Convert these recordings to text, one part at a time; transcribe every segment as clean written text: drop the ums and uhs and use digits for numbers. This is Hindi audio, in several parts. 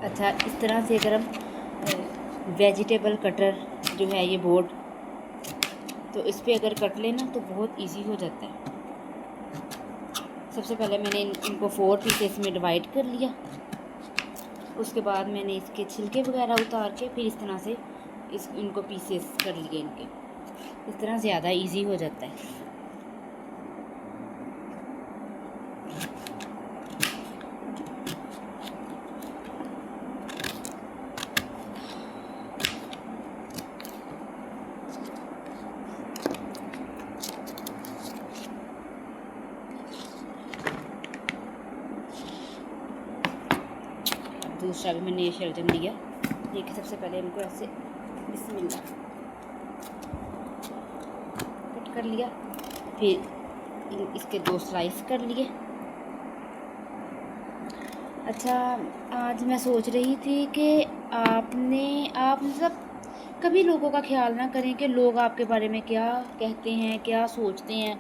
अच्छा, इस तरह से अगर हम वेजिटेबल कटर जो है ये बोर्ड, तो इस पर अगर कट लेना तो बहुत इजी हो जाता है। सबसे पहले मैंने इनको 4 पीसेस में डिवाइड कर लिया। उसके बाद मैंने इसके छिलके वगैरह उतार के फिर इस तरह से इनको पीसेस कर लिए इनके। इस तरह ज़्यादा इजी हो जाता है। दूसरा भी मैंने ये शलजम लिया। देखिए, सबसे पहले इनको ऐसे बिस्मिल्लाह कट कर लिया, फिर इसके 2 स्लाइस कर लिए। अच्छा, आज मैं सोच रही थी कि आप मतलब कभी लोगों का ख्याल ना करें कि लोग आपके बारे में क्या कहते हैं, क्या सोचते हैं।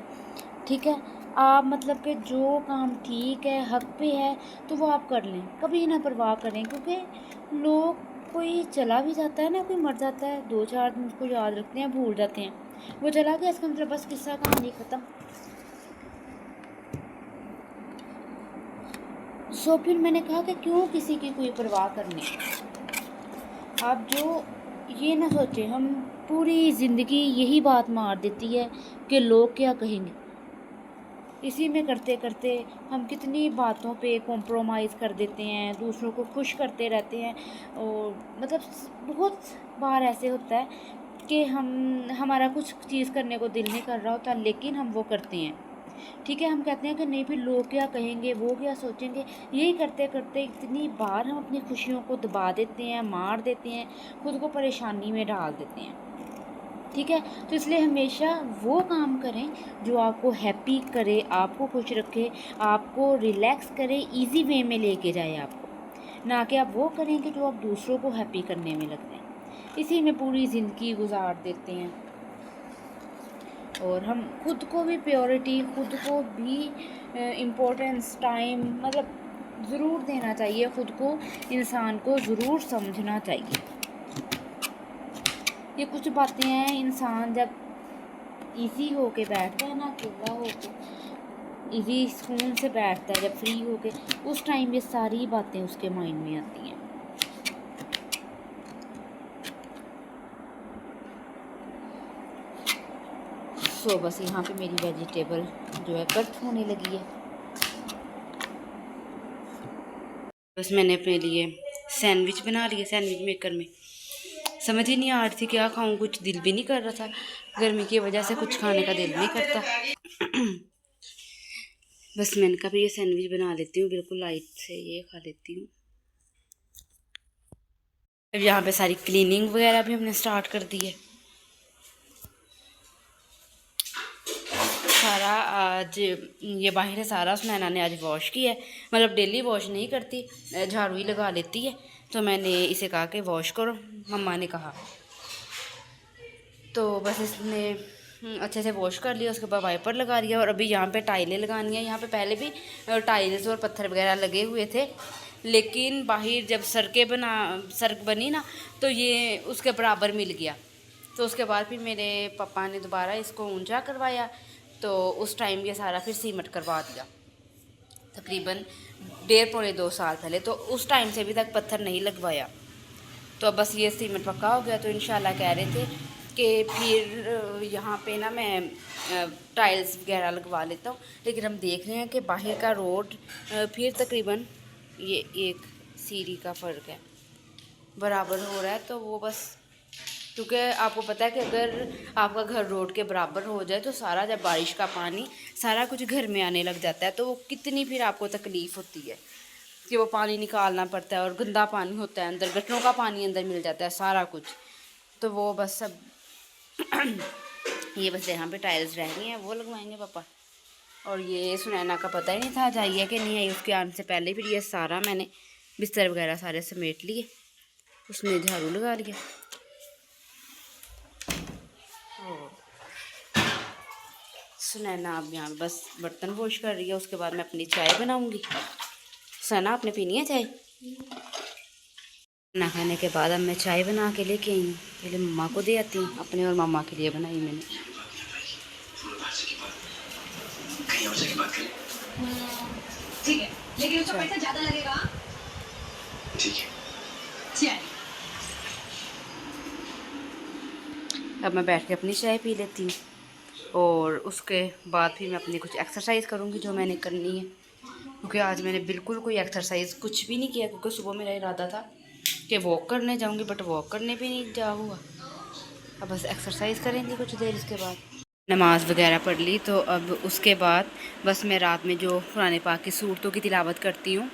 ठीक है, आप मतलब कि जो काम ठीक है, हक पे है, तो वो आप कर लें, कभी ना परवाह करें। क्योंकि लोग, कोई चला भी जाता है ना, कोई मर जाता है, 2-4 दिन उसको याद रखते हैं, भूल जाते हैं। वो चला गया, इसका मतलब बस किस्सा कहानी ख़त्म। सो फिर मैंने कहा कि क्यों किसी की कोई परवाह करनी। आप जो ये ना सोचें, हम पूरी ज़िंदगी यही बात मार देती है कि लोग क्या कहेंगे। इसी में करते करते हम कितनी बातों पे कॉम्प्रोमाइज़ कर देते हैं, दूसरों को खुश करते रहते हैं। और मतलब बहुत बार ऐसे होता है कि हमारा कुछ चीज़ करने को दिल नहीं कर रहा होता, लेकिन हम वो करते हैं। ठीक है, हम कहते हैं कि नहीं फिर लोग क्या कहेंगे, वो क्या सोचेंगे। यही करते करते इतनी बार हम अपनी खुशियों को दबा देते हैं, मार देते हैं, खुद को परेशानी में डाल देते हैं। ठीक है, तो इसलिए हमेशा वो काम करें जो आपको हैप्पी करे, आपको खुश रखे, आपको रिलैक्स करे, इजी वे में लेके जाए आपको। ना कि आप वो करें कि जो आप दूसरों को हैप्पी करने में लग जाएं। इसी में पूरी ज़िंदगी गुजार देते हैं। और हम खुद को भी प्योरिटी, खुद को भी इम्पोर्टेंस, टाइम मतलब ज़रूर देना चाहिए। खुद को, इंसान को ज़रूर समझना चाहिए। ये कुछ बातें हैं, इंसान जब इजी हो के बैठता है ना, अकेला हो के इजी सुकून से बैठता है, जब फ्री हो के, उस टाइम ये सारी बातें उसके माइंड में आती हैं। सो बस यहाँ पे मेरी वेजिटेबल जो है कट होने लगी है। बस मैंने अपने लिए सैंडविच बना लिया सैंडविच मेकर में। समझ ही नहीं आ रही थी क्या खाऊं, कुछ दिल भी नहीं कर रहा था। गर्मी की वजह से कुछ खाने का दिल नहीं करता। बस मैंने कहा ये सैंडविच बना लेती हूँ, बिल्कुल लाइट से ये खा लेती हूँ। अब यहाँ पे सारी क्लीनिंग वगैरह भी हमने स्टार्ट कर दी है। सारा आज ये बाहर है सारा सुनैना ने आज वॉश किया है। मतलब डेली वॉश नहीं करती, झाड़ू ही लगा लेती है। तो मैंने इसे कहा कि वॉश करो, मम्मा ने कहा। तो बस इसने अच्छे से वॉश कर लिया। उसके बाद वाइपर लगा दिया। और अभी यहाँ पे टाइलें लगानी है। यहाँ पे पहले भी टाइल्स और पत्थर वगैरह लगे हुए थे, लेकिन बाहर जब सड़क बनी ना, तो ये उसके बराबर मिल गया। तो उसके बाद फिर मेरे पापा ने दोबारा इसको ऊंचा करवाया। तो उस टाइम ये सारा फिर सीमेंट करवा दिया, तकरीबन 1.5-2 साल पहले। तो उस टाइम से अभी तक पत्थर नहीं लगवाया। तो अब बस ये सीमेंट पक्का हो गया। तो इंशाल्लाह कह रहे थे कि फिर यहाँ पे ना मैं टाइल्स वगैरह लगवा लेता हूँ। लेकिन हम देख रहे हैं कि बाहर का रोड फिर तकरीबन ये 1 सीढ़ी का फ़र्क है, बराबर हो रहा है। तो वो बस, क्योंकि आपको पता है कि अगर आपका घर रोड के बराबर हो जाए तो सारा, जब बारिश का पानी सारा कुछ घर में आने लग जाता है, तो वो कितनी फिर आपको तकलीफ़ होती है कि वो पानी निकालना पड़ता है। और गंदा पानी होता है, अंदर गटरों का पानी अंदर मिल जाता है सारा कुछ। तो वो बस सब ये बस यहाँ पे टाइल्स रह गई हैं, वो लगवाएंगे पापा। और ये सुनैना का पता ही नहीं था जाइए है कि नहीं आई। उसके आने से पहले फिर ये सारा मैंने बिस्तर वगैरह सारे समेट लिए, उसने झाड़ू लगा लिया। सुनैना अब यहाँ बस बर्तन वॉश कर रही है। उसके बाद मैं अपनी चाय बनाऊँगी। सना, आपने पीनी है चाय? खाना खाने के बाद अब मैं चाय बना के लेके आई हूँ। पहले मम्मा को दे आती हूँ अपने, और मामा के लिए बनाई मैंने। ठीक है, लेकिन उसका पैसा ज्यादा लगेगा। ठीक है। अब मैं बैठ के अपनी चाय पी लेती हूँ, और उसके बाद फिर मैं अपनी कुछ एक्सरसाइज करूँगी जो मैंने करनी है, क्योंकि आज मैंने बिल्कुल कोई एक्सरसाइज कुछ भी नहीं किया, क्योंकि सुबह मेरा इरादा था कि वॉक करने जाऊँगी, बट वॉक करने भी नहीं जा हुआ। अब बस एक्सरसाइज करेंगे कुछ देर, इसके बाद नमाज़ वगैरह पढ़ ली। तो अब उसके बाद बस मैं रात में जो कुरान पाक की सूरतों की तिलावत करती हूँ,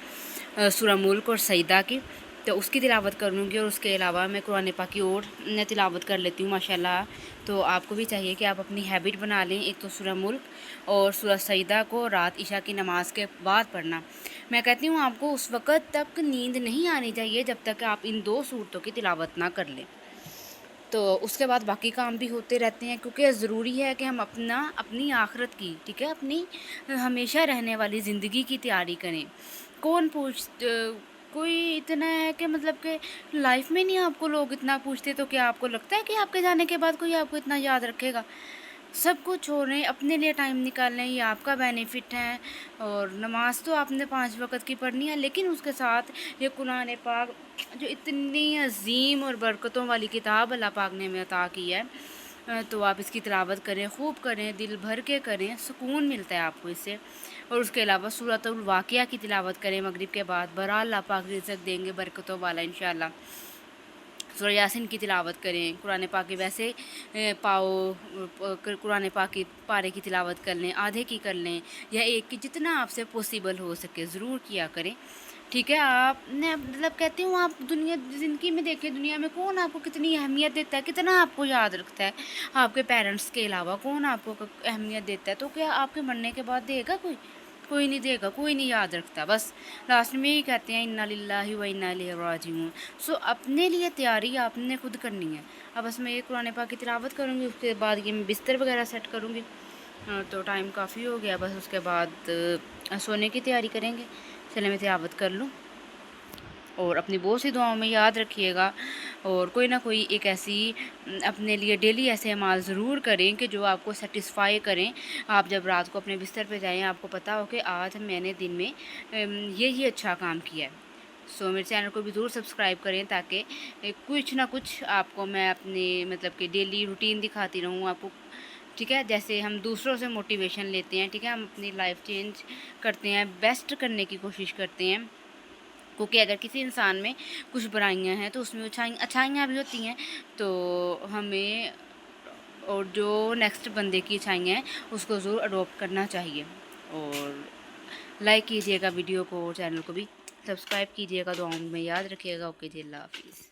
सूरह मुल्क और सईदा की, तो उसकी तिलावत करूँगी। और उसके अलावा मैं कुरान पाक की और तिलावत कर लेती हूँ माशाल्लाह। तो आपको भी चाहिए कि आप अपनी हैबिट बना लें, एक तो सूरह मुल्क और सूरह सईदा को रात इशा की नमाज़ के बाद पढ़ना। मैं कहती हूँ आपको उस वक़्त तक नींद नहीं आनी चाहिए जब तक आप इन 2 सूरतों की तिलावत ना कर लें। तो उसके बाद बाकी काम भी होते रहते हैं, क्योंकि ज़रूरी है कि हम अपनी आखिरत की, ठीक है, अपनी हमेशा रहने वाली ज़िंदगी की तैयारी करें। कौन कोई इतना है कि मतलब कि लाइफ में नहीं आपको लोग इतना पूछते, तो क्या आपको लगता है कि आपके जाने के बाद कोई आपको इतना याद रखेगा? सब कुछ छोड़ें, अपने लिए टाइम निकालें, ये आपका बेनिफिट है। और नमाज़ तो आपने 5 वक़्त की पढ़नी है, लेकिन उसके साथ ये कुरान पाक जो इतनी अज़ीम और बरकतों वाली किताब अल्लाह पाक ने हमें अता की है, तो आप इसकी तिलावत करें, खूब करें, दिल भर के करें, सुकून मिलता है आपको इससे। और उसके अलावा सूरतुल वाक़िया की तिलावत करें मगरिब के बाद, बहरहाल अल्लाह पाक रिज़्क़ देंगे बरकतों वाला इंशाअल्लाह। सूरह यासीन की तिलावत करें, कुरान पाक के वैसे कुरान पाक की पारे की तिलावत कर लें, आधे की कर लें, या एक की, जितना आपसे पॉसिबल हो सके ज़रूर किया करें, ठीक है। आपने मतलब कहती हूँ, आप ज़िंदगी में देखें, दुनिया में कौन आपको कितनी अहमियत देता है, कितना आपको याद रखता है? आपके पेरेंट्स के अलावा कौन आपको अहमियत देता है? तो क्या आपके मरने के बाद देगा कोई? कोई नहीं देगा, कोई नहीं याद रखता। बस लास्ट में यही कहते हैं, इन्ना लिल्लाहि व इन्ना इलैहि राजिऊन। सो अपने लिए तैयारी आपने खुद करनी है। अब बस मैं ये कुरान पाक की तिलावत करूँगी, उसके बाद ये मैं बिस्तर वगैरह सेट करूँगी। तो टाइम काफ़ी हो गया, बस उसके बाद सोने की तैयारी करेंगे। चले मैं तिलावत कर लूँ, और अपनी बहुत सी दुआओं में याद रखिएगा। और कोई ना कोई एक ऐसी अपने लिए डेली ऐसे अमाल ज़रूर करें कि जो आपको सेटिस्फाई करें। आप जब रात को अपने बिस्तर पे जाएं, आपको पता हो कि आज मैंने दिन में ये अच्छा काम किया है। सो मेरे चैनल को भी ज़रूर सब्सक्राइब करें, ताकि कुछ ना कुछ आपको मैं अपने मतलब कि डेली रूटीन दिखाती रहूँ आपको, ठीक है। जैसे हम दूसरों से मोटिवेशन लेते हैं, ठीक है, हम अपनी लाइफ चेंज करते हैं, बेस्ट करने की कोशिश करते हैं, क्योंकि अगर किसी इंसान में कुछ बुराइयां हैं तो उसमें अच्छाइयाँ भी होती हैं। तो हमें, और जो नेक्स्ट बंदे की अच्छाइयाँ हैं उसको ज़रूर अडॉप्ट करना चाहिए। और लाइक कीजिएगा वीडियो को, चैनल को भी सब्सक्राइब कीजिएगा, दुआओं में याद रखिएगा। ओके जी, अल्लाह हाफिज़।